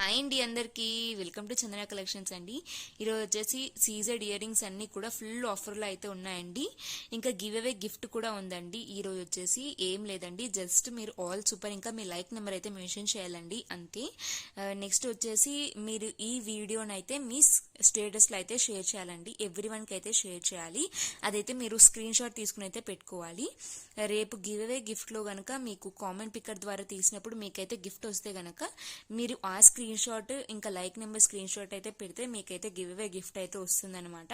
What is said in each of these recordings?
Hi అండి అందరికీ welcome to Chandana collections అండి. ఈరోజు వచ్చేసి సీజెడ్ ఇయర్ రింగ్స్ అన్నీ కూడా ఫుల్ ఆఫర్లో అయితే ఉన్నాయండి. ఇంకా గివ్ అవే గిఫ్ట్ కూడా ఉందండి. ఈరోజు వచ్చేసి ఏం లేదండి, జస్ట్ మీరు ఆల్ సూపర్ ఇంకా మీ లైక్ నెంబర్ అయితే మెన్షన్ చేయాలండి అంతే. నెక్స్ట్ వచ్చేసి మీరు ఈ వీడియోని అయితే మీ స్టేటస్లో అయితే షేర్ చేయాలండి. ఎవ్రీ వన్కి అయితే షేర్ చేయాలి. అదైతే మీరు స్క్రీన్ షాట్ తీసుకుని అయితే పెట్టుకోవాలి. రేపు గివ్ అవే గిఫ్ట్లో కనుక మీకు కామెంట్ పిక్కర్ ద్వారా తీసినప్పుడు మీకైతే గిఫ్ట్ వస్తే కనుక మీరు ఆ స్క్రీన్ షాట్ ఇంకా లైక్ నెంబర్ స్క్రీన్ షాట్ అయితే పెడితే మీకైతే గివ్ అవే గిఫ్ట్ అయితే వస్తుందన్నమాట.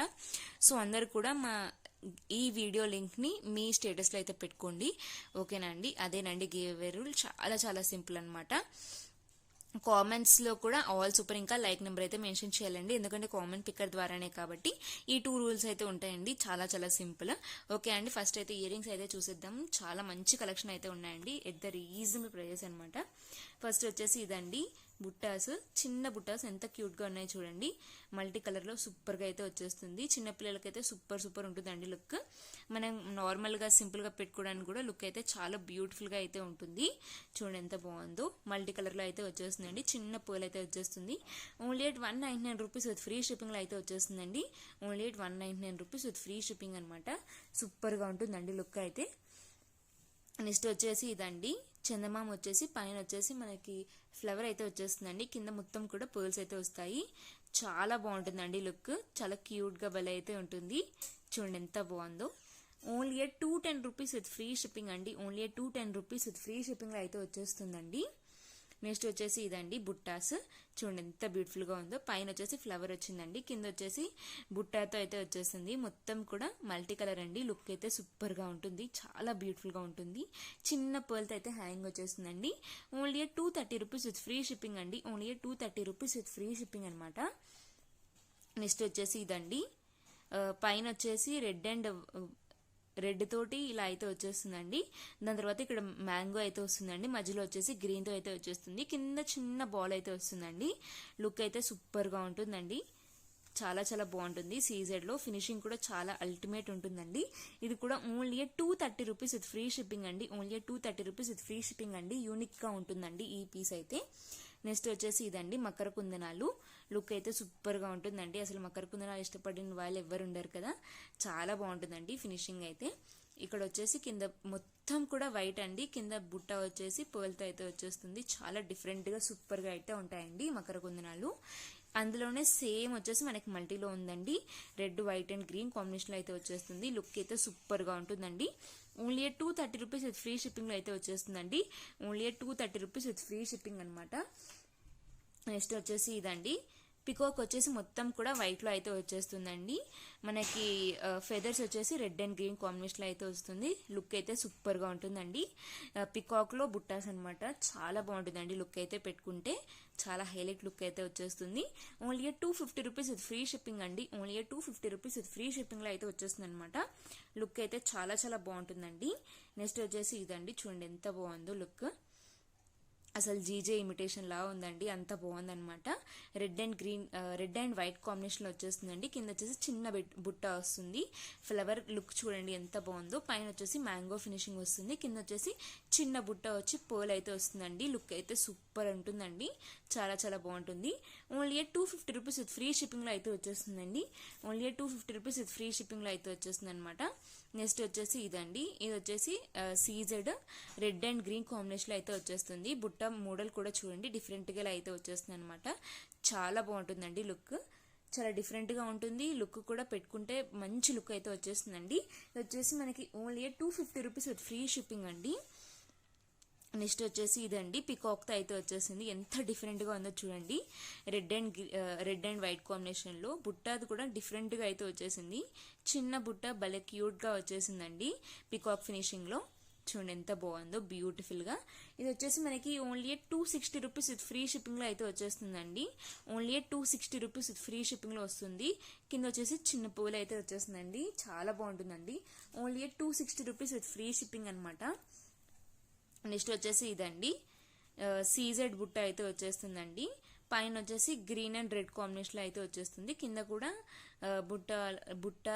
సో అందరు కూడా మా ఈ వీడియో లింక్ ని మీ స్టేటస్ లో అయితే పెట్టుకోండి, ఓకేనా అండి. అదేనండి గివ్ అవే రూల్, చాలా చాలా సింపుల్ అనమాట. కామెంట్స్ లో కూడా ఆల్ సూపర్ ఇంకా లైక్ నెంబర్ అయితే మెన్షన్ చేయాలండి, ఎందుకంటే కామెంట్ పిక్కర్ ద్వారానే కాబట్టి ఈ 2 రూల్స్ అయితే ఉంటాయండి. చాలా చాలా సింపుల్. ఓకే అండి, ఫస్ట్ అయితే ఇయర్ రింగ్స్ అయితే చూసేద్దాం. చాలా మంచి కలెక్షన్ అయితే ఉన్నాయండి ఎట్ ద రీజనబుల్ ప్రైజెస్ అనమాట. ఫస్ట్ వచ్చేసి ఇదండి బుట్టాస్, చిన్న బుట్టాస్ ఎంత క్యూట్ గా ఉన్నాయి చూడండి. మల్టీ కలర్ లో సూపర్ గా అయితే వచ్చేస్తుంది. చిన్న పిల్లలకైతే సూపర్ సూపర్ ఉంటుందండి లుక్. మనం నార్మల్ గా సింపుల్ గా పెట్టుకోవడానికి కూడా లుక్ అయితే చాలా బ్యూటిఫుల్ గా అయితే ఉంటుంది. చూడండి ఎంత బాగుందో. మల్టీ కలర్ లో అయితే వచ్చేస్తుందండి. చిన్న పూలు అయితే వచ్చేస్తుంది. Only at 199 rupees with free shipping లో అయితే వచ్చేస్తుందండి. Only at 199 rupees with free shipping అనమాట. సూపర్ గా ఉంటుందండి లుక్ అయితే. నెక్స్ట్ వచ్చేసి ఇదండి చందమామ వచ్చేసి పైన వచ్చేసి మనకి ఫ్లవర్ అయితే వచ్చేస్తుందండి. కింద మొత్తం కూడా పర్ల్స్ అయితే వస్తాయి. చాలా బాగుంటుందండి లుక్. చాలా క్యూట్ గా భలే అయితే ఉంటుంది. చూడండి ఎంత బాగుందో. Only 210 rupees with free shipping అండి. Only 210 rupees with free shipping లో అయితే వచ్చేస్తుందండి. నెక్స్ట్ వచ్చేసి ఇదండి బుట్టాస్. చూడండి ఎంత బ్యూటిఫుల్ గా ఉందో. పైన వచ్చేసి ఫ్లవర్ వచ్చిందండి, కింద వచ్చేసి బుట్టాతో అయితే వచ్చేసింది. మొత్తం కూడా మల్టీ కలర్ అండి. లుక్ అయితే సూపర్ గా ఉంటుంది, చాలా బ్యూటిఫుల్ గా ఉంటుంది. చిన్న పర్ల్తో అయితే హ్యాంగ్ వచ్చేస్తుందండి. Only 230 rupees with free shipping అండి. Only 230 rupees with free shipping అనమాట. నెక్స్ట్ వచ్చేసి ఇదండి పైన వచ్చేసి రెడ్ తోటి ఇలా అయితే వచ్చేస్తుందండి. దాని తర్వాత ఇక్కడ మ్యాంగో అయితే వస్తుందండి. మధ్యలో వచ్చేసి గ్రీన్ తో అయితే వచ్చేస్తుంది. కింద చిన్న బాల్ అయితే వస్తుందండి. లుక్ అయితే సూపర్ గా ఉంటుందండి. చాలా చాలా బాగుంటుంది. సీజెడ్ లో ఫినిషింగ్ కూడా చాలా అల్టిమేట్ ఉంటుందండి. ఇది కూడా only 230 rupees with free shipping అండి. Only 230 rupees with free shipping అండి. యూనిక్ గా ఉంటుందండి ఈ పీస్ అయితే. నెక్స్ట్ వచ్చేసి ఇదండి మకర కుందనాలు. లుక్ అయితే సూపర్ గా ఉంటుందండి. అసలు మకర కుందనాలు ఇష్టపడిన వాళ్ళు ఎవరు ఉండరు కదా. చాలా బాగుంటుందండి ఫినిషింగ్ అయితే. ఇక్కడ వచ్చేసి కింద మొత్తం కూడా వైట్ అండి. కింద బుట్ట వచ్చేసి పర్ల్తో అయితే వచ్చేస్తుంది. చాలా డిఫరెంట్ గా సూపర్ గా అయితే ఉంటాయండి మకర కుందనాలు. అందులోనే సేమ్ వచ్చేసి మనకి మల్టీలో ఉందండి. Red white and green combination లో అయితే వచ్చేస్తుంది. లుక్ అయితే సూపర్ గా ఉంటుందండి. Only 230 rupees with free shipping లో అయితే వచ్చేస్తుందండి. Only 230 rupees with free shipping అనమాట. నెక్స్ట్ వచ్చేసి ఇదండి పికాక్ వచ్చేసి మొత్తం కూడా వైట్ లో అయితే వచ్చేస్తుందండి. మనకి ఫెదర్స్ వచ్చేసి రెడ్ అండ్ గ్రీన్ కాంబినేషన్ లో అయితే వస్తుంది. లుక్ అయితే సూపర్ గా ఉంటుందండి. పికాక్ లో బుట్టాస్ అనమాట. చాలా బాగుంటుందండి లుక్ అయితే పెట్టుకుంటే. చాలా హైలైట్ లుక్ అయితే వచ్చేస్తుంది. Only 250 rupees with free shipping అండి. Only 250 rupees with free shipping లో అయితే వచ్చేస్తుంది అనమాట. లుక్ అయితే చాలా చాలా బాగుంటుందండి. నెక్స్ట్ వచ్చేసి ఇదండి చూడండి ఎంత బాగుందో లుక్. అసలు జీజే ఇమిటేషన్ లా ఉందండి, అంత బాగుందనమాట. రెడ్ అండ్ వైట్ కాంబినేషన్ లో వచ్చేస్తుందండి. కింద వచ్చేసి చిన్న బుట్ట వస్తుంది. ఫ్లవర్ లుక్ చూడండి ఎంత బాగుందో. పైన వచ్చేసి మ్యాంగో ఫినిషింగ్ వస్తుంది. కింద వచ్చేసి చిన్న బుట్ట వచ్చి పర్ల్ అయితే వస్తుందండి. లుక్ అయితే సూపర్ ఉంటుందండి. చాలా చాలా బాగుంటుంది. Only 250 rupees with free shipping లో అయితే వచ్చేస్తుందండి. Only 250 rupees with free shipping లో అయితే వచ్చేస్తుంది అనమాట. నెక్స్ట్ వచ్చేసి ఇదండి. ఇది వచ్చేసి CZ red and green combination లో అయితే వచ్చేస్తుంది. బుట్ట మోడల్ కూడా చూడండి డిఫరెంట్ గా అయితే వచ్చేస్తుంది అనమాట. చాలా బాగుంటుందండి లుక్. చాలా డిఫరెంట్ గా ఉంటుంది. లుక్ కూడా పెట్టుకుంటే మంచి లుక్ అయితే వచ్చేస్తుందండి. ఇది వచ్చేసి మనకి only 250 rupees with free shipping అండి. నెక్స్ట్ వచ్చేసి ఇదండి పికాక్ తో అయితే వచ్చేసింది. ఎంత డిఫరెంట్ గా ఉందో చూడండి. రెడ్ అండ్ వైట్ కాంబినేషన్ లో బుట్ట అది కూడా డిఫరెంట్ గా అయితే వచ్చేసింది. చిన్న బుట్ట భలే క్యూట్ గా వచ్చేసిందండి పికాక్ ఫినిషింగ్ లో. చూడండి ఎంత బాగుందో బ్యూటిఫుల్ గా. ఇది వచ్చేసి మనకి only 260 rupees with free shipping లో అయితే వచ్చేస్తుందండి. Only 260 rupees with free shipping లో వస్తుంది. కింద వచ్చేసి చిన్న పూలు అయితే వచ్చేస్తుందండి. చాలా బాగుంటుందండి. Only 260 rupees with free shipping అనమాట. నెక్స్ట్ వచ్చేసి ఇదండి సీజెడ్ బుట్ట అయితే వచ్చేస్తుందండి. పైన వచ్చేసి గ్రీన్ అండ్ రెడ్ కాంబినేషన్లో అయితే వచ్చేస్తుంది. కింద కూడా బుట్ట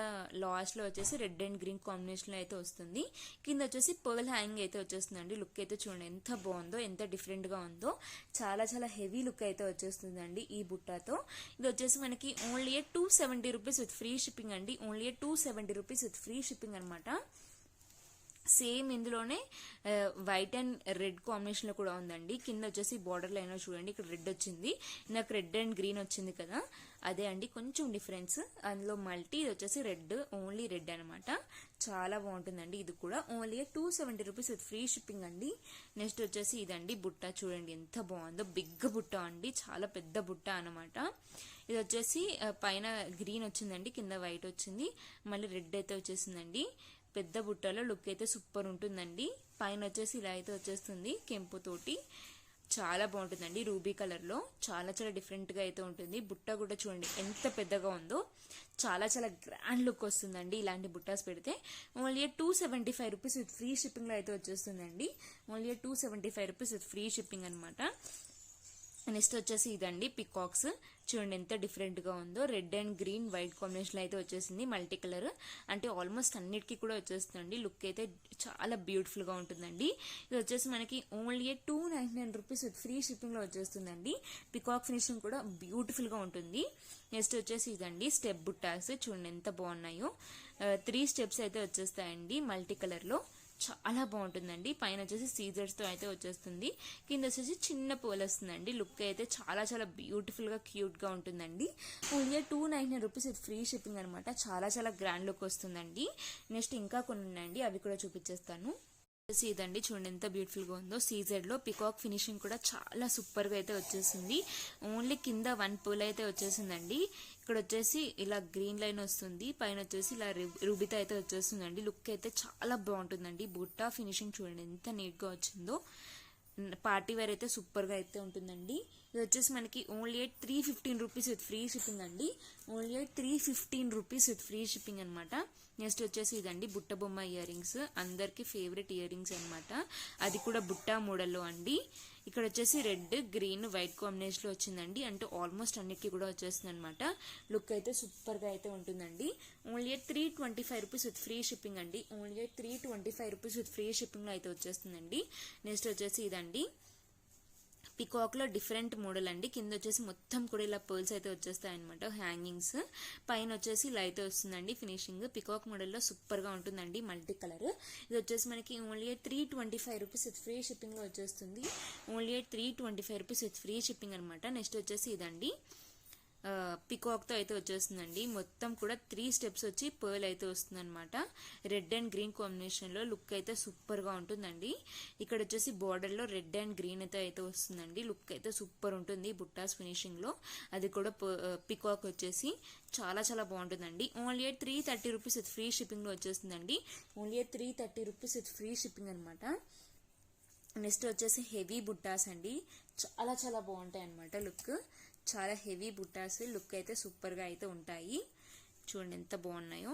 లాస్ట్లో వచ్చేసి రెడ్ అండ్ గ్రీన్ కాంబినేషన్లో అయితే వస్తుంది. కింద వచ్చేసి పర్ల్ హ్యాంగింగ్ అయితే వచ్చేస్తుందండి. లుక్ అయితే చూడండి ఎంత బాగుందో, ఎంత డిఫరెంట్గా ఉందో. చాలా చాలా హెవీ లుక్ అయితే వచ్చేస్తుందండి ఈ బుట్టాతో. ఇది వచ్చేసి మనకి only 270 rupees with free shipping అండి. Only 270 rupees with free shipping అనమాట. సేమ్ ఇందులోనే వైట్ అండ్ రెడ్ కాంబినేషన్లో కూడా ఉందండి. కింద వచ్చేసి బార్డర్ లైన్ చూడండి, ఇక్కడ రెడ్ వచ్చింది, నాకు రెడ్ అండ్ గ్రీన్ వచ్చింది కదా, అదే అండి కొంచెం డిఫరెన్స్. అందులో మల్టీ, ఇది వచ్చేసి రెడ్, ఓన్లీ రెడ్ అనమాట. చాలా బాగుంటుందండి. ఇది కూడా only 270 rupees with free shipping అండి. నెక్స్ట్ వచ్చేసి ఇదండి బుట్ట, చూడండి ఎంత బాగుందో. బిగ్ బుట్ట అండి, చాలా పెద్ద బుట్ట అనమాట. ఇది వచ్చేసి పైన గ్రీన్ వచ్చిందండి, కింద వైట్ వచ్చింది, మళ్ళీ రెడ్ అయితే వచ్చేసిందండి. పెద్ద బుట్టలో లుక్ అయితే సూపర్ ఉంటుందండి. పైన వచ్చేసి ఇలా అయితే వచ్చేస్తుంది కెంపు తోటి. చాలా బాగుంటుందండి. రూబీ కలర్లో చాలా చాలా డిఫరెంట్గా అయితే ఉంటుంది. బుట్ట కూడా చూడండి ఎంత పెద్దగా ఉందో. చాలా చాలా గ్రాండ్ లుక్ వస్తుందండి ఇలాంటి బుట్టాస్ పెడితే. ఓన్లీ 275 రూపీస్ విత్ ఫ్రీ షిప్పింగ్లో అయితే వచ్చేస్తుందండి. Only 275 rupees with free shipping అనమాట. నెక్స్ట్ వచ్చేసి ఇదండి పికాక్స్, చూడండి ఎంత డిఫరెంట్గా ఉందో. రెడ్ అండ్ గ్రీన్ వైట్ కాంబినేషన్లో అయితే వచ్చేసింది, మల్టీ కలర్. అంటే ఆల్మోస్ట్ అన్నిటికీ కూడా వచ్చేస్తుందండి. లుక్ అయితే చాలా బ్యూటిఫుల్గా ఉంటుందండి. ఇది వచ్చేసి మనకి ఓన్లీ 299 రూపీస్ విత్ ఫ్రీ షిప్పింగ్లో వచ్చేస్తుందండి. పికాక్ ఫినిషింగ్ కూడా బ్యూటిఫుల్గా ఉంటుంది. నెక్స్ట్ వచ్చేసి ఇదండి స్టెప్ బుట్టాస్, చూడండి ఎంత బాగున్నాయో. 3 స్టెప్స్ అయితే వచ్చేస్తాయండి మల్టీ కలర్లో. చాలా బాగుంటుందండి. పైన వచ్చేసి సీజర్స్తో అయితే వచ్చేస్తుంది, కింద వచ్చేసి చిన్న పూలు వస్తుందండి. లుక్ అయితే చాలా చాలా బ్యూటిఫుల్గా క్యూట్గా ఉంటుందండి. Only 299 rupees with free shipping అనమాట. చాలా చాలా గ్రాండ్ లుక్ వస్తుందండి. నెక్స్ట్ ఇంకా కొన్ని ఉన్నాయండి, అవి కూడా చూపించేస్తాను. ఇదండి చూడండి ఎంత బ్యూటిఫుల్గా ఉందో. సీజెడ్లో పికాక్ ఫినిషింగ్ కూడా చాలా సూపర్గా అయితే వచ్చేసింది. ఓన్లీ కింద 1 పూల్ అయితే వచ్చేసిందండి. ఇక్కడ వచ్చేసి ఇలా గ్రీన్ లైన్ వస్తుంది, పైన వచ్చేసి ఇలా రూబీతో అయితే వచ్చేస్తుందండి. లుక్ అయితే చాలా బాగుంటుందండి. బుట్టా ఫినిషింగ్ చూడండి ఎంత నీట్గా వచ్చిందో. పార్టీ వేర్ అయితే సూపర్గా అయితే ఉంటుందండి. ఇది వచ్చేసి మనకి only 315 rupees with free shipping అండి. Only 315 rupees with free shipping అనమాట. నెక్స్ట్ వచ్చేసి ఇదండి బుట్ట బొమ్మ ఇయర్ రింగ్స్, అందరికి ఫేవరెట్ ఇయర్ రింగ్స్ అనమాట. అది కూడా బుట్ట మోడల్లో అండి. ఇక్కడ వచ్చేసి రెడ్ గ్రీన్ వైట్ కాంబినేషన్లో వచ్చిందండి. అంటే ఆల్మోస్ట్ అన్నిటికీ కూడా వచ్చేస్తుంది అనమాట. లుక్ అయితే సూపర్గా అయితే ఉంటుందండి. Only 325 rupees with free shipping అండి. ఓన్లీ 325 రూపీస్ విత్ ఫ్రీ షిప్పింగ్లో అయితే వచ్చేస్తుందండి. నెక్స్ట్ వచ్చేసి ఇదండి పికాక్లో డిఫరెంట్ మోడల్ అండి. కింద వచ్చేసి మొత్తం కూడా ఇలా పర్ల్స్ అయితే వచ్చేస్తాయి అనమాట, హ్యాంగింగ్స్. పైన వచ్చేసి ఇలా అయితే వస్తుందండి ఫినిషింగ్. పికాక్ మోడల్లో సూపర్గా ఉంటుందండి, మల్టీ కలర్. ఇది వచ్చేసి మనకి ఓన్లీ 325 రూపీస్ విత్ ఫ్రీ షిప్పింగ్లో వచ్చేస్తుంది. Only 325 rupees with free shipping అనమాట. నెక్స్ట్ వచ్చేసి ఇదండి పికాక్తో అయితే వచ్చేస్తుందండి. మొత్తం కూడా 3 స్టెప్స్ వచ్చి పర్ల్ అయితే వస్తుంది అనమాట. రెడ్ అండ్ గ్రీన్ కాంబినేషన్లో లుక్ అయితే సూపర్గా ఉంటుందండి. ఇక్కడ వచ్చేసి బార్డర్లో రెడ్ అండ్ గ్రీన్ అయితే వస్తుందండి. లుక్ అయితే సూపర్ ఉంటుంది బుట్టాస్ ఫినిషింగ్లో. అది కూడా పికాక్ వచ్చేసి చాలా చాలా బాగుంటుందండి. ఓన్లీ 330 రూపీస్ విత్ ఫ్రీ షిప్పింగ్లో వచ్చేస్తుందండి. Only 330 rupees with free shipping అనమాట. నెక్స్ట్ వచ్చేసి హెవీ బుట్టాస్ అండి. చాలా చాలా బాగుంటాయి అనమాట. లుక్ చాలా హెవీ బుట్టాస్, లుక్ అయితే సూపర్గా అయితే ఉంటాయి. చూడండి ఎంత బాగున్నాయో.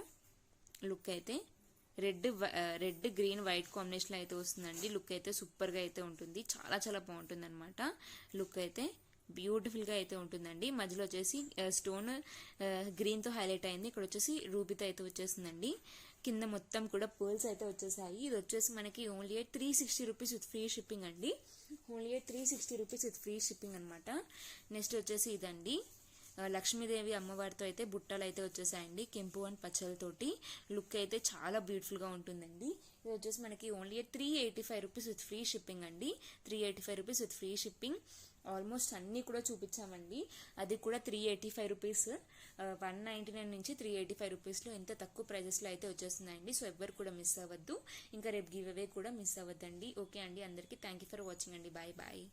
లుక్ అయితే రెడ్ గ్రీన్ వైట్ కాంబినేషన్లో అయితే వస్తుందండి. లుక్ అయితే సూపర్గా అయితే ఉంటుంది. చాలా చాలా బాగుంటుంది అనమాట. లుక్ అయితే బ్యూటిఫుల్గా అయితే ఉంటుందండి. మధ్యలో వచ్చేసి స్టోన్ గ్రీన్తో హైలైట్ అయింది. ఇక్కడ వచ్చేసి రూబీతో అయితే వచ్చేసిందండి. కింద మొత్తం కూడా పర్ల్స్ అయితే వచ్చేసాయి. ఇది వచ్చేసి మనకి only 360 rupees with free shipping అండి. Only 360 rupees with free shipping అనమాట. నెక్స్ట్ వచ్చేసి ఇదండి లక్ష్మీదేవి అమ్మవారితో అయితే బుట్టలు అయితే వచ్చేసాయండి, కెంపు అండ్ పచ్చలతోటి. లుక్ అయితే చాలా బ్యూటిఫుల్గా ఉంటుందండి. ఇది వచ్చేసి మనకి only 385 rupees with free shipping అండి. 385 rupees with free shipping. Almost అన్నీ కూడా చూపించామండి. అది కూడా 385 రూపీస్, 199 నుంచి 385 రూపీస్లో ఎంత తక్కువ ప్రైజెస్లో అయితే వచ్చేస్తున్నాయండి. సో ఎవ్వరు కూడా మిస్ అవ్వద్దు. ఇంకా రేపు గివ్ అవే కూడా మిస్ అవ్వద్దండి. ఓకే అండి, అందరికీ థ్యాంక్ యూ ఫర్ వాచింగ్ అండి. Bye bye.